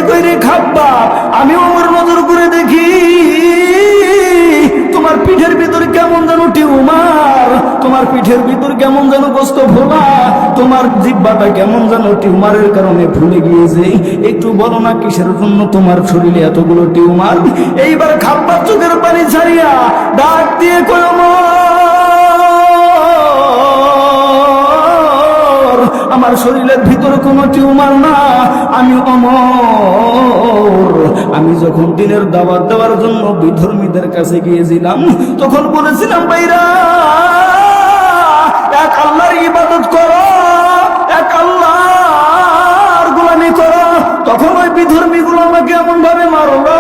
কই রে খাব্বাব, আমি ওমর নজর করে দেখি তোমার পিঠের ভিতর কেমন যেন টিউমার, তোমার পিঠের ভিতর কেমন যেন গোস্ত ফোলা, তোমার জিহ্বাটা কেমন যেন টিউমারের কারণে ফুলে গিয়েছে, একটু বলো না কিসের জন্য তোমার শরীরে এতগুলো টিউমার? এইবার খাব্বাব চোখের পানি ছাড়িয়া ডাক দিয়ে কই ওমর, আমার শরীরের ভিতরে কোনো টিউমার না, আমি ওমর। আমি যখন দিনের দাওয়াত দেওয়ার জন্য বিধর্মীদের কাছে গিয়েছিলাম তখন বলেছিলাম ভাইরা এক আল্লাহর ইবাদত করো, এক আল্লাহর গোলামি করো। তখন ওই বিধর্মীগুলো আমাকে এমন ভাবে মারলো,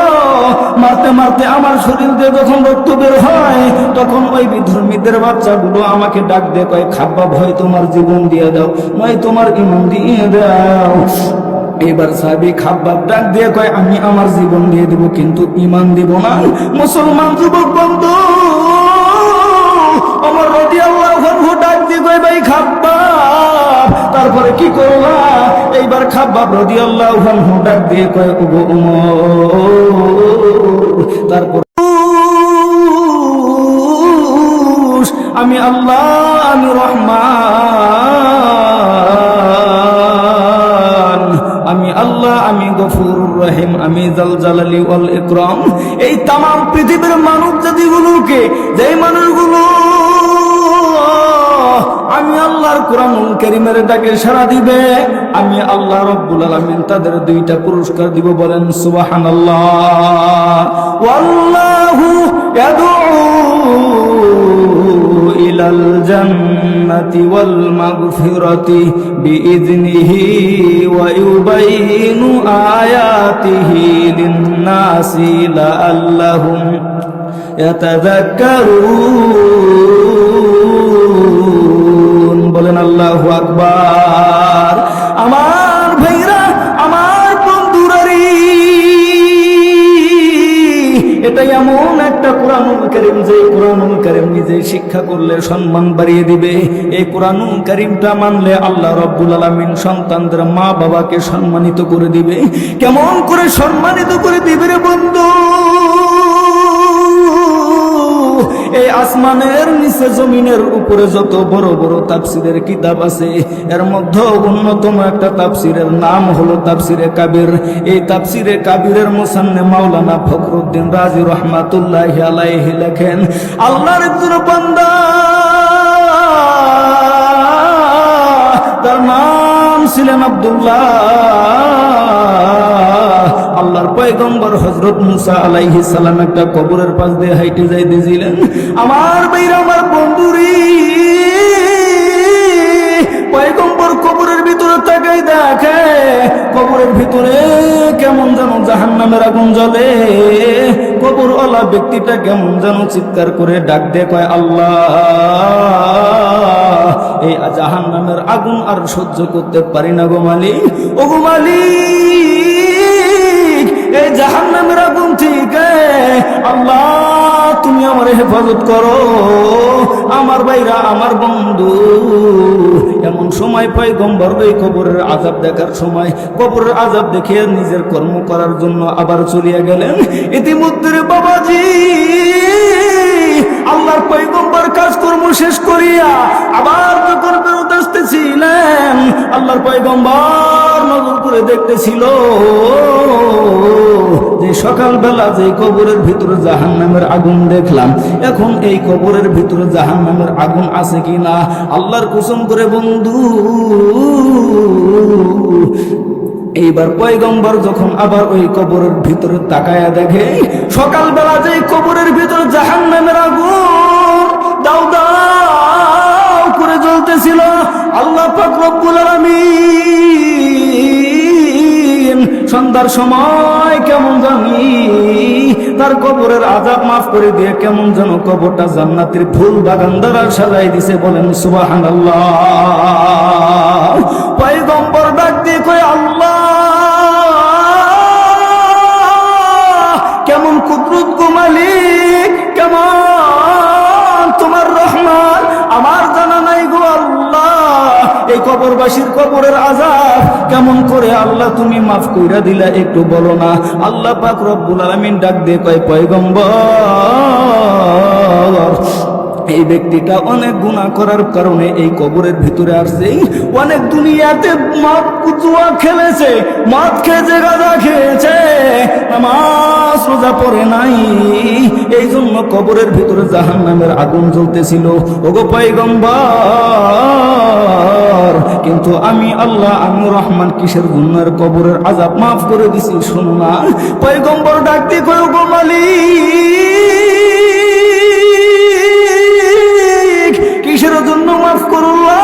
মারতে মারতে আমার শরীর দিয়ে যখন রক্ত বের হয় তখন ওই বিধর্মীদের বাচ্চাগুলো আমাকে ডাক দিয়ে কয় খাব্বাব হয় তোমার জীবন দিয়ে দাও, নয় তোমার ঈমান দিয়ে দাও। এবার সাহাবী খাব্বাব ডাক দিয়ে কয় আমি আমার জীবন দিয়ে দেব কিন্তু ঈমান দিব না। মুসলমান যুবক বন্ধু ওমর রাদিয়াল্লাহু আনহু ডাক দিয়ে কয় ভাই খাব্বাব তারপরে কি করলা? এইবার খাব্বাব রাদিয়াল্লাহু আনহু ডাক দিয়ে কয় ওগো ওমর, তারপর আমি আল্লাহ, আমি রহমান, আমি আল্লাহ, আমি গফুরুর রহিম, আমি জাল জালালি ওয়াল ইকরাম। এই তামাম পৃথিবীর মানব জাতিগুলোকে, যেই মানুষগুলো আমি আল্লাহর কোরআনুল কারীমের ডাকে সাড়া দিবে, আমি আল্লাহ রব্বুল আলামিন তাদের দুইটা পুরস্কার দিব। বলেন সুবহানাল্লাহ। ওয়াল্লাহু ইয়াদউ ইলাল জান্নাতি ওয়াল মাগফিরাতি বিইذনিহি ওয়া ইউবাইয়িনু আয়াতিহি লিন-নাসি লাআল্লাহুম ইয়াতাযাক্কারুন। বলেন আল্লাহু আকবার। আমার ভাইরা, আমার বন্ধুরারি, এটা এমন একটা কোরআনুল কারীম যে কোরআনুল কারীম নিজে শিক্ষা করলে সম্মান বাড়িয়ে দিবে। এই কোরআনুল কারীমটা মানলে আল্লাহ রাব্বুল আলামিন সন্তানদের মা বাবাকে সম্মানিত করে দিবে। কেমন করে সম্মানিত করে দিবে রে বন্ধু? এই আসমানের নিচে জমিনের উপরে যত বড় বড় তাফসীরের কিতাব আছে এর মধ্যে অন্যতম একটা তাফসীরের নাম হলো তাফসীরে কাবির। এই তাফসীরে কাবিরের মুসান্নিফ মাওলানা ফখরুদ্দিন রাজি রাহমাতুল্লাহি আলাইহি লেখেন, আল্লাহর একজন বান্দা তার নাম ছিলেন আব্দুল্লাহ, আল্লাহর পয়গম্বর হযরত মুসা আলাইহিস সালাম একটা কবরের পাশ দিয়ে হাইটে যাইতেছিলেন। আমার ভাইরা, আমার বন্ধুরি, পয়গম্বর কবরের ভিতরে তাকাই দেখে কবরের ভিতরে কেমন যেন জাহান্নামের আগুন জ্বলে। কবরওয়ালা ব্যক্তিটা কেমন যেন চিৎকার করে ডাক দিয়ে কয় আল্লাহ, এই জাহান্নামের আগুন আর সহ্য করতে পারি না গো মালিক। ও গো মালিক, এই জাহান্নামের আগুন থেকে আল্লাহ তুমি আমার হেফাজত করো। আমার ভাইরা, আমার বন্ধু, এমন সময় পয়গম্বর ওই কবরের আযাব দেখার সময় কবরের আযাব দেখে নিজের কর্ম করার জন্য আবার চলিয়া গেলেন। ইতিমধ্যে বাবাজি আল্লাহর পয়গম্বর কাজকর্ম শেষ করিয়া আবার যখন ফেরত আসতেছিলেন, আল্লাহর পয়গম্বর নজর করে দেখতেছিল যে সকালবেলা যে কবরের ভিতরে জাহান্নামের আগুন দেখলাম, এখন এই কবরের ভিতরে জাহান্নামের আগুন আছে কিনা। আল্লাহর কসম করে বন্ধু, এইবার পয়গম্বর যখন আবার ওই কবরের ভিতরে তাকায়া দেখে সকালবেলা যে কবরের ভিতরে জাহান্নামের আগুন দাউ দাউ করে জ্বলতেছিল, আল্লাহ পাক রব্বুল আলামিন সন্ধ্যার সময় কেমন জানি তার কবরের আযাব মাফ করে দিয়ে কেমন যেন কবরটা জান্নাতের ফুল বাগান দ্বারা সাজাই দিছে। বলেন সুবহানাল্লাহ। পয়গম্বর ডাক দিয়ে কয় আল্লাহ, কেমন কুদরত গো মালিক, কেমন তোমার রহমান আমার জানা নাই গো আল্লাহ। এই কবর কবরবাসীর কবরের আযাব কেমন করে আল্লাহ তুমি মাফ কইরা দিলা একটু বলো না। আল্লাহ পাক রব্বুল আলামিন ডাক দিয়ে কয়, পয়গম্বর, এই ব্যক্তিটা অনেক গুনাহ করার কারণে এই কবরের ভিতরে আসছে, অনেক দুনিয়াতে মদ জুয়া খেলেছে, মদ খেয়েছে, গাঁজা খেয়েছে, নামাজ রোজা পড়ে নাই, এই জন্য কবরের ভিতরে জাহান্নামের আগুন জ্বলতেছিল। ওগো পয়গম্বর, কিন্তু আমি আল্লাহ, আমি রহমান কিসের জন্য কবরের আযাব মাফ করে দিছি শোনো না। পয়গম্বর ডাক দিয়ে কয়, ওগো মালিক, কিসের জন্য মাফ করুল্লাহ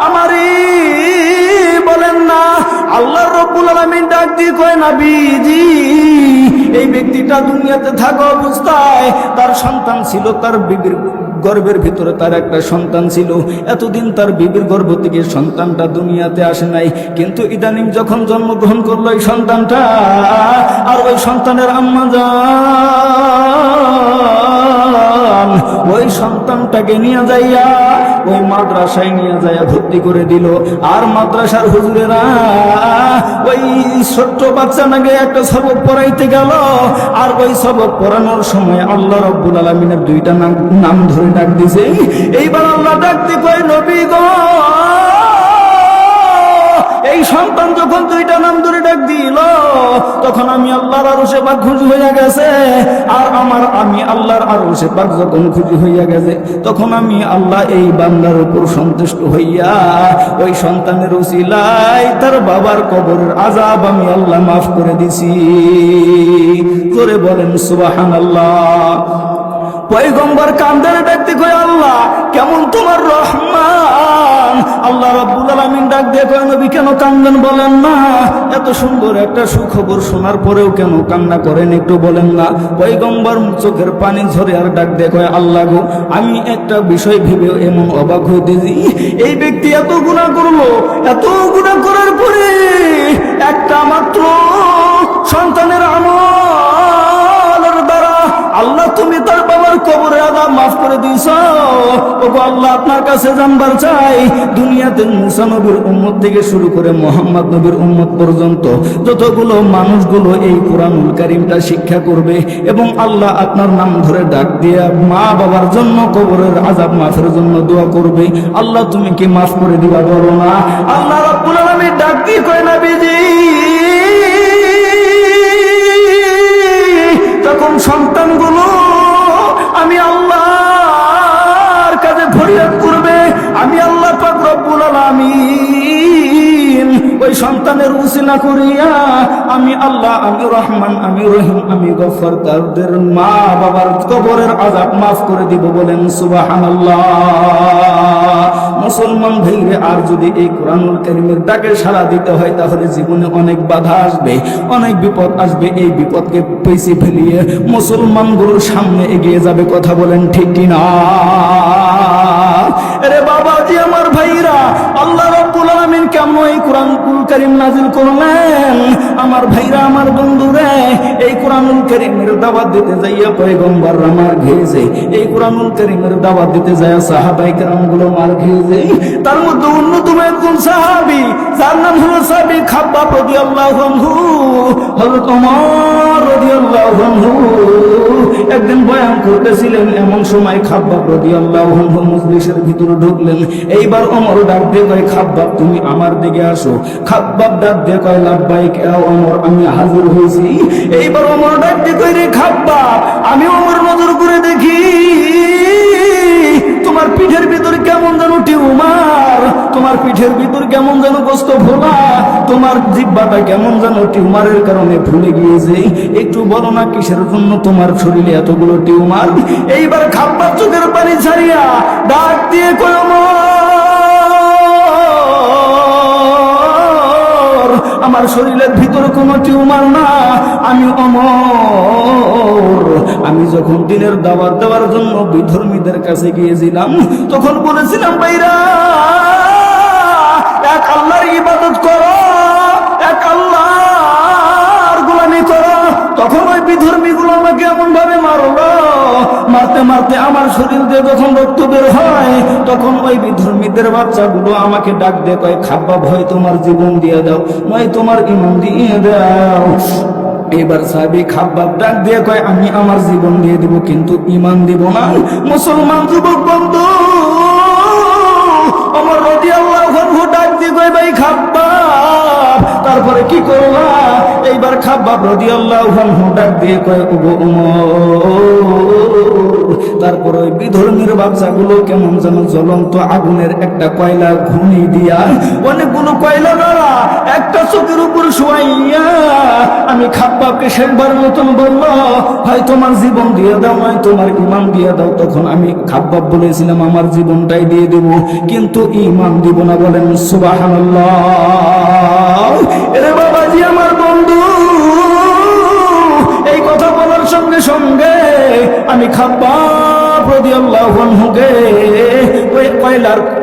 আমারে বলেন না। আল্লাহ রাব্বুল আলামিন ডাক দিয়ে কয়, নবীজি, এই ব্যক্তিটা দুনিয়াতে থাকা অবস্থায় তার সন্তান ছিল, তার বিবির গর্ভের ভিতরে তার একটা সন্তান ছিল। এতদিন তার বিবির গর্ভ থেকে সন্তানটা দুনিয়াতে আসে নাই, কিন্তু ইদানিং যখন জন্মগ্রহণ করলো এই সন্তানটা, আর ওই সন্তানের আম্মা জান ওই সন্তানটাকে নিয়ে যাইয়া ওই মাদ্রাসায় নিয়ে যাইয়া ভর্তি করে দিল। আর মাদ্রাসার হুজুরেরা ওই ছোট্ট বাচ্চাটাকে একটা সবক পড়াইতে গেল, আর ওই সবক পড়ানোর সময় আল্লাহ রাব্বুল আলামিনের দুইটা নাম ধরে ডাক দিছে। এইবার আল্লাহ ডাকতে কয়, নবী গো, এই সন্তান যখন দুইটা নাম ধরে ডাক দিল, তখন আমি আল্লাহর আরশে পাক খুশি হইয়া গেছে। আর আমি আল্লাহর আরশে পাক যখন খুশি হইয়া গেছে, তখন আমি আল্লাহ এই বান্দার উপর সন্তুষ্ট হইয়া ওই সন্তানের উসিলায় তার বাবার কবরের আযাব আমি আল্লাহ মাফ করে দিছি। জোরে বলেন সুবহানাল্লাহ। পয়গম্বর কান্দারে ডাকতে কয়, আল্লাহ কেমন তোমার রহমান। আল্লাহ রাব্বুল আলামিন ডাক দিয়ে কয়, নবী কেন কান্দেন বলেন না? এত সুন্দর একটা সুখবর শোনার পরেও কেন কান্না করেন একটু বলেন না। পয়গম্বর চোখের পানি ঝরে আর ডাক দিয়ে কয়, আল্লাহ গো, আমি একটা বিষয় ভেবে এমন অবাক হইতেছি, এই ব্যক্তি এত গুনাহ করলো, এত গুনাহ করার পরে একটা মাত্র সন্তানের আমলের দ্বারা আল্লাহ তুমি তার বাবার কবরে আযাব মাফ করে দিয়েছ। ওগো আল্লাহ, আপনার কাছে জানবার চাই, দুনিয়াতে মুসা নবীর উম্মত থেকে শুরু করে মুহাম্মদ নবীর উম্মত পর্যন্ত যতগুলো মানুষগুলো এই কোরআনুল কারীমটা শিক্ষা করবে এবং আল্লাহ আপনার নাম ধরে ডাক দিয়ে মা বাবার জন্য কবরের আযাব মাফের জন্য দোয়া করবে, আল্লাহ তুমি কি মাফ করে দিবা বলো না? আল্লাহ রাব্বুল আলামিন ডাক দিয়ে কয়, নবীজি, তখন সন্তানগুলো আমি আল্লাহর কাছে ফরিয়াদ করবে, আমি আল্লাহ পাক রব্বুল আলামিন ওই সন্তানের উসিলা করিয়া আমি আল্লাহ, আমি রহমান, আমি রহিম, আমি গফফার, তাদের মা বাবার কবরের আযাব মাফ করে দিব। বলেন সুবহানাল্লাহ। মুসলমান ভাইরে, আর যদি এই কোরআনুল কারীমের ডাকে সাড়া দিতে হয়, তাহলে জীবনে অনেক বাধা আসবে, অনেক বিপদ আসবে। এই বিপদকে পেছে ফেলিয়ে মুসলমানগুলোর সামনে এগিয়ে যাবে। কথা বলেন ঠিক কিনা? আরে বাবাজি, আমার ভাইরা, আল্লাহ রাব্বুল আলামিন কেমন এই কোরআনুল কারীম নাযিল করলেন? আমার ভাইরা, আমার বন্ধুরা, এই কোরআনুল কারীমের দাওয়াত দিতে যাইয়া পয়গম্বররা মার খেয়েছে, এই কোরআনুল কারীমের দাওয়াত দিতে যাইয়া সাহাবায়ে কেরামগুলো মার খেয়েছে। তার মধ্যে অন্যতম একজন সাহাবী, যার নাম হলো সাহাবী খাব্বাব রাদিয়াল্লাহু আনহু। হযরত ওমর রাদিয়াল্লাহু আনহু একদিন বয়ান করতেছিলেন, এমন সময় খাব্বাব রাদিয়াল্লাহু আনহু মজলিসের ভিতরে ঢুকলেন। এইবার ওমর ডাক দিয়ে কয়, খাব্বাব তুমি আমার দিকে আসো। খাব্বাব ডাক দিয়ে কয়, লাব্বাইক ইয়া ওমর, আমি হাজির হয়েছি। এইবার ওমর ডাক দিয়ে কয়, রে খাব্বাব, আমি ওমর নজর করে দেখি তোমার পিঠের ভিতর কেমন যেন টিউমার, তোমার পিঠের ভিতর কেমন যেন গোস্ত ফোলা, তোমার জিহ্বাটা কেমন যেন টিউমারের কারণে ফুলে গিয়েছে, একটু বলো না কিসের জন্য তোমার শরীরে এতগুলো টিউমার? এইবার খাব্বাব চোখের পানি ছাড়িয়া ডাক দিয়ে কয়, আমার শরীরের ভিতরে কোনো টিউমার না, আমি ওমর। আমি যখন দিনের দাওয়াত দেওয়ার জন্য বিধর্মীদের কাছে গিয়েছিলাম, তখন বলেছিলাম, ভাইরা, এক আল্লাহর ইবাদত করো, এক আল্লাহর গোলামি করো। তখন ওই বিধর্মীগুলো আমাকে এমন ভাবে মারলো, মারতে মারতে আমার শরীর দিয়ে যখন রক্ত বের হয়, তখন ওই বিধর্মীদের বাচ্চাগুলো আমাকে ডাক দিয়ে কয়, খাব্বাব হয় তোমার জীবন দিয়ে দাও, নয় তোমার ঈমান দিয়ে দাও। এবার সাহাবী খাব্বাব ডাক দিয়ে কয়, আমি আমার জীবন দিয়ে দিব কিন্তু ঈমান দিব না। মুসলমান যুবক বন্ধু ওমর রাদিয়াল্লাহু আনহু ডাক দিয়ে কয়, ভাই খাব্বাব, তারপরে কি করলা? এইবার খাব্বাব রাদিয়াল্লাহু আনহু ডাক দিয়ে কয়, ওগো ওমর, তারপর ওই বিধর্মীর বাচ্চাগুলো কেমন যেন জ্বলন্ত আগুনের একটা কয়লা ঘুনি দিয়া অনেকগুলো কয়লা দ্বারা একটা চোখের উপর শোয়াইয়া আমি খাব্বাবকে শেষবার মতন বললো, ভাই তোমার জীবন দিয়ে দাও, নয় তোমার ঈমান দিয়ে দাও। তখন আমি খাব্বাব বলেছিলাম আমার জীবনটাই দিয়ে দেব, কিন্তু ঈমান দিব না। বলেন সুবহানাল্লাহ। এরে বাবাজি আমার বন্ধু, এই কথা বলার সঙ্গে সঙ্গে আমি খাব্বাব রাদিয়াল্লাহু আনহুকে ওই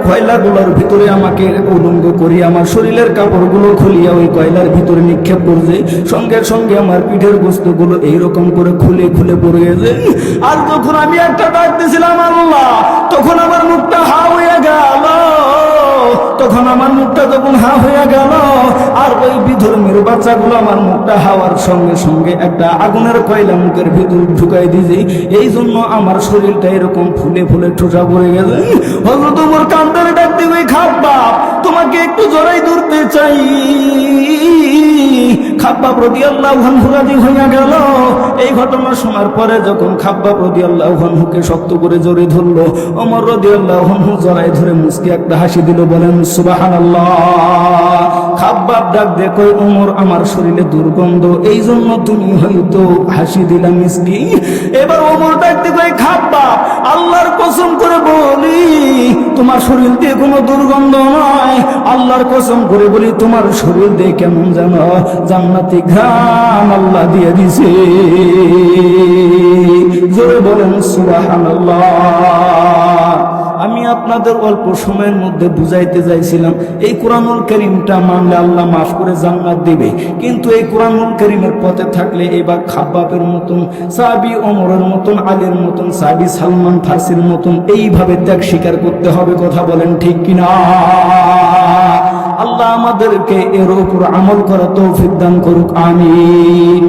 কয়লাগুলোর ভিতরে আমাকে উলঙ্গ করি আমার শরীরের কাপড়গুলো খুলিয়া ওই কয়লার ভিতরে নিক্ষেপ করছে। সঙ্গে সঙ্গে আমার পিঠের বস্তুগুলো এইরকম করে খুলে খুলে পড়ে গেছে। আর যখন আমি একটা ডাক দিয়েছিলাম আল্লাহ, তখন আমার মুখটা হা হয়ে গেল। তখন আমার মুখটা যখন হা হয়ে গেল, আর ওই বিধর্মীর বাচ্চাগুলো আমার মুখটা হাওয়ার সঙ্গে সঙ্গে একটা আগুনের কয়লা মুখের ভিতর ঢুকাই দিয়েছে। এই জন্য আমার শরীরটা এরকম ফুলে ফুলে ঠোঁটা পড়ে গেছে। হযরত ওমর কান্দারে ডাক দিয়ে, খাব্বাব তোমাকে একটু জড়াই ধরতে চাই। খাব্বাব রাদিয়াল্লাহু আনহু রাজি হইয়া গেল। এই ঘটনা শোনার পরে যখন খাব্বাব রাদিয়াল্লাহু আনহুকে শক্ত করে জড়িয়ে ধরলো, ওমর রাদিয়াল্লাহু আনহু জড়াই ধরে মুস্কি একটা হাসি দিল। বলেন সুবহানাল্লাহ। খাব্বাব ডাক দিয়ে কয়, ওমর আমার শরীরে দুর্গন্ধ, এই জন্য তুমি হয়তো হাসি দিলা মিষ্টি। এবার ওমর ডাক দিয়ে কয়, খাব্বাব আল্লাহর কসম করে বলি তোমার শরীর দিয়ে কোনো দুর্গন্ধ নয়, আল্লাহর কসম করে বলি তোমার শরীর দিয়ে কেমন যেন জান্নাতি ঘ্রাণ আল্লাহ দিয়ে দিছে। জোরে বলেন সুবহানাল্লাহ। আমি আপনাদের অল্প সময়ের মধ্যে বুঝাইতে চাইছিলাম এই কোরআনুল কারীমটা মানলে আল্লাহ মাফ করে জান্নাত দিবে, কিন্তু এই কোরআনুল কারীমের পথে থাকলে এবার খাব্বাবের মতন সাহাবী, ওমরের মতন, আলীর মতন সাহাবী, সালমান ফারসির মতন এইভাবে ত্যাগ স্বীকার করতে হবে। কথা বলেন ঠিক কিনা? আল্লাহ আমাদেরকে এর উপর আমল করা তৌফিক দান করুক, আমিন।